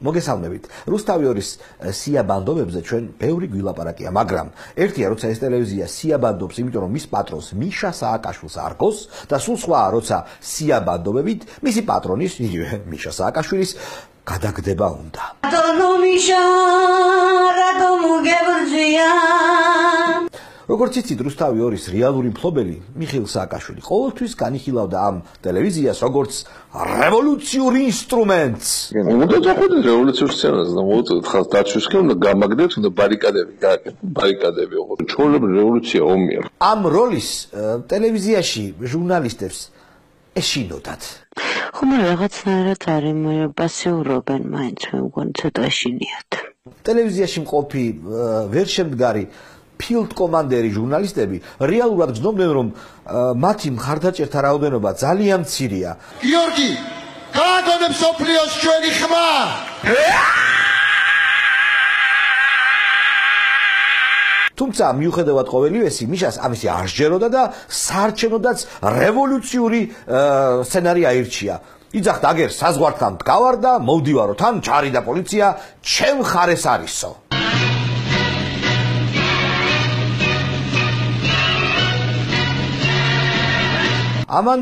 მოგესალმებით. რუსთავი ორის სიაბანდობებზე ჩვენ ბევრი გვილაპარაკია, მაგრამ ერთია, როცა ეს ტელევიზია სიაბანდობს, იმიტომ რომ მის პატრონს მიშა სააკაშვილს არგოს და სულ სხვაა, როცა სიაბანდობებით მისი პატრონის, იგივე მიშა სააკაშვილის გადაგდება უნდა. როგორც იცით, რუსთავი ორის რეალური მფლობელი მიხეილ სააკაშვილი ყოველთვის განიხილავდა ამ ტელევიზიას როგორც რევოლუციურ ინსტრუმენტს. უნდა დაходить რევოლუციურ სცენაზე და მოუწოდეთ ხალხს დაცვისკენ უნდა გამაგდებს უნდა ბარიკადები გააკეთო ბარიკადები ოღონდ ჩვეულებრივი რევოლუცია ომია. ამ როლის ტელევიზიაში ჟურნალისტებს ეშინოდათ. ხომ რაღაცნაირად არის პასიურობენ მაინც მე მგონი ცოტა შინიათ. ტელევიზიაში მყოფი ვერ შემდგარი ფილდ კომანდერი ჟურნალისტები რეალურად გრძნობდნენ რომ მათი მხარდაჭერთა რაოდენობა ძალიან მცირეა. გიორგი, გააგონებ სოფლიოს ჩვენი ხმა. თუმცა მიუხედავად ყოველივესი, მიშას ამისი არ სჯეროდა და საარჩევნოდაც რევოლუციური სცენარი აირჩია. იძახდა აგერ საზღვართან მდგავარ და მოვდივარო თან ჩარი და პოლიცია ჩემ ხარეს არისო. ამან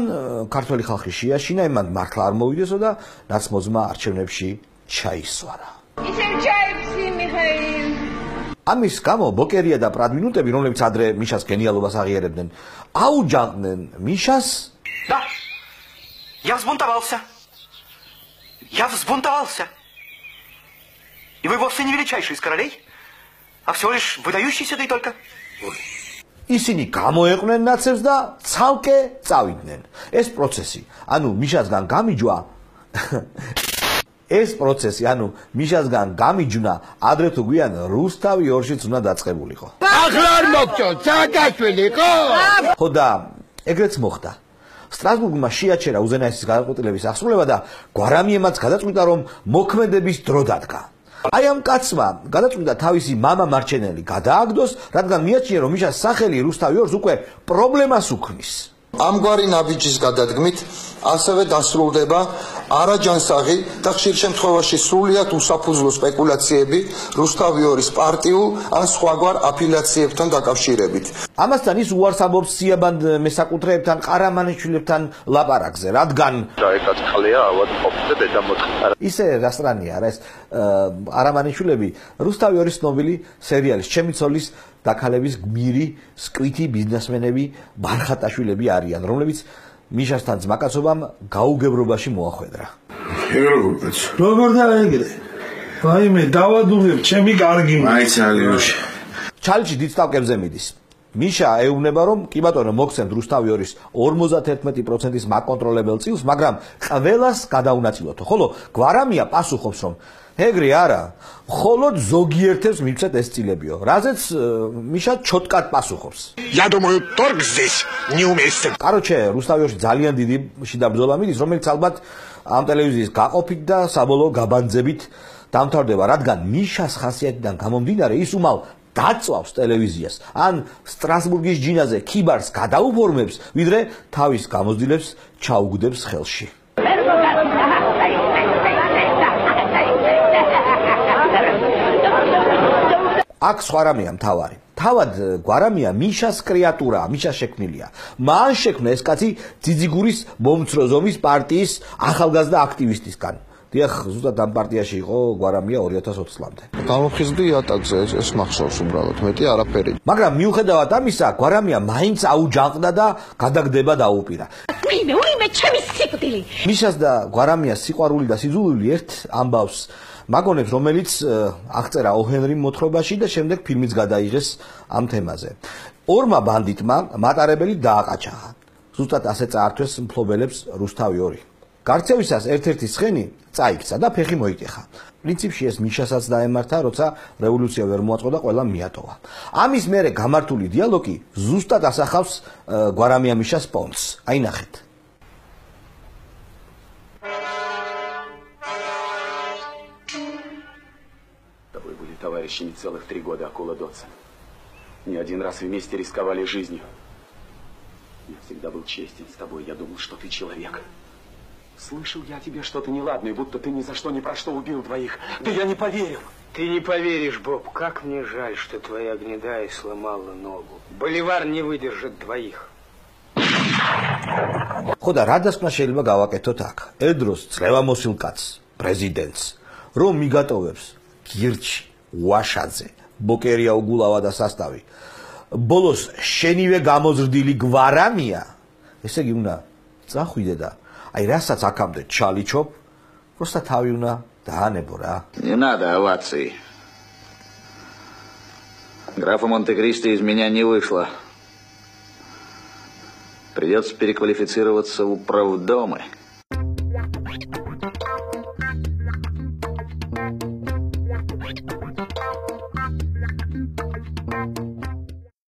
ქართველი ხალხი შეაშინა, იმან მართლა არ მოვიდესო და ნაცმოძმა არჩევნებში ჩაისვარა. ამის გამო ბოკერია და პრადმინუტები, რომლებიც ადრე მიშას გენიალობას აღიარებდნენ, აუჯანყდნენ мишას. Да. Я взбунтовался. И вы вовсе не величайший из королей, а всего лишь выдающийся да и только. ისინი გამოეყვნენ ნაცებს და ცალკე წავიდნენ. ეს პროცესი, მიშასგან გამიჯვნა, ადრე თუ გვიან რუსთავი ორშიც უნდა დაწყებულიყო. ახლა არ მოგწონთ სააკაშვილი ხო? ხო და ეგრეც მოხდა. სტრასბურგმა შეაჩერა უზენაესის გადაწყვეტილების აღსრულება და გვარამიემაც გადაწყვიტა რომ მოქმედების დრო დადგა. აი ამ კაცმა გადაწყვიტა თავისი მამა მარჩენელი გადააგდოს, რადგან მიაჩნია რომ მიშას სახელი რუსთავი ორს უკვე პრობლემას უქმნის. ამგვარი ნაბიჯის გადადგმით ასევე დასრულდება არაჯანსაღი და ხშირ შემთხვევაში სრულიად უსაფუძვლო სპეკულაციები რუსთავი ორის პარტიულ ან სხვაგვარ აფილიაციებთან დაკავშირებით. ამასთან ის უარს ამბობს სიაბანდ მესაკუთრეებთან, ყარამანიშვილებთან ლაპარაკზე, რადგან დაეკაცხლია ავად ყოფდა დედამოთხარა. ისე რასტრანია რა ეს ყარამანიშვილები რუსთავი ორის ცნობილი სერიალის ჩემი ცოლის დაქალების გმირი, სკვითი ბიზნესმენები, ბარხატაშვილები არიან, რომლებიც მიშასთან ძმაკაცობამ გაუგებრობაში მოახვედრა. როგორ დაეგრე? ვაიმე, დავადუღებ ჩემი კარგი მაიცალიოში. ჩალჩი დიდ სტავკებზე მიდის. მიშა ეუბნება რომ კი ბატონო მოგცემთ რუსთავი ორის 51%-ის მაკონტროლებელ წილს, მაგრამ ყველას გადაუნაწილოთო. ხოლო გვარამია პასუხობს რომ ეგრე არა, მხოლოდ ზოგიერთებს მივცეთ ეს წილებიო, რაზეც მიშა ჩოტკად პასუხობს. Я думаю, торг здесь неуместен. Короче, რუსთავი ორში ძალიან დიდი შიდა ბრძოლა მიდის, რომელიც ალბათ ამ ტელევიზიის გაყოფით და საბოლოო გაბანძებით დამთავრდება, რადგან მიშას ხასიათიდან გამომდინარე ის უმალ დაწვავს ტელევიზიას, ან სტრასბურგის ჯინაზე ქიბარს გადაუფორმებს, ვიდრე თავის გამოცდილებს ჩაუგდებს ხელში. აქ სხვა რამეა მთავარი. თავად გვარამია მიშას კრეატურაა, მიშას შექმნილია. მან შექმნა ეს კაცი ძიძიგურის მომცრო ზომის პარტიის ახალგაზრდა აქტივისტისგან. დიახ, ზუსტად ამ პარტიაში იყო გვარამია 2020 წლამდე. გამოფხიზდი ატაკზე ეს მახსოვს უბრალოდ, მეტი არაფერი. მაგრამ მიუხედავად ამისა, გვარამია მაინც აუჯანყდა და გადაგდება დაუპირა. უიმე, ჩემი სიკვდილი. მიშას და გვარამიას სიყვარული და სიძულვილი ერთ ამბავს მაგონებს, რომელიც აღწერა ოჰენრიმ მოთხრობაში და შემდეგ ფილმიც გადაიღეს ამ თემაზე. ორმა ბანდიტმა მატარებელი დააყაჩაღა. ზუსტად ასე წაართვეს მფლობელებს რუსთავი ორი. გარცევისას ერთ-ერთი ცხენი წაიქცა და ფეხი მოიკეხა. პრინციპში ეს მიშასაც დაემართა, როცა რევოლუცია ვერ მოაწყო და ყველა მიატოვა. ამის მერე გამართული დიალოგი ზუსტად ასახავს გვარამია მიშას პონტს. აი ნახეთ. Вы будете, товарищи, не целых 3 года около доца. Не один раз вместе рисковали жизнью. Я всегда был честен с тобой. Я думал, что ты человек. Слышал я о тебе что-то неладное, будто ты ни за что, ни про что убил двоих. Да я не поверил. Ты не поверишь, Боб, как мне жаль, что твоя гнедая сломала ногу. Боливар не выдержит двоих. ხოდა რა დასკვნა შეიძლება გავაკეთოთ აქ? ედროს წლევამოსილ კაცს, პრეზიდენტს, რომ მიგატოვებს გირჩი, ვაშაძე, ბოკერია უგულავა და სასტავი. ბოლოს შენივე გამოზრდილი გვარამია, ესე იგი უნდა წახვიდე და აი რასაც აქამდე ჩალიჩობ, просто თავი უნდა დაანებო რა. Не надо оваций. Графа Монте-Кристо из меня не вышло. Придется переквалифицироваться в управдомы.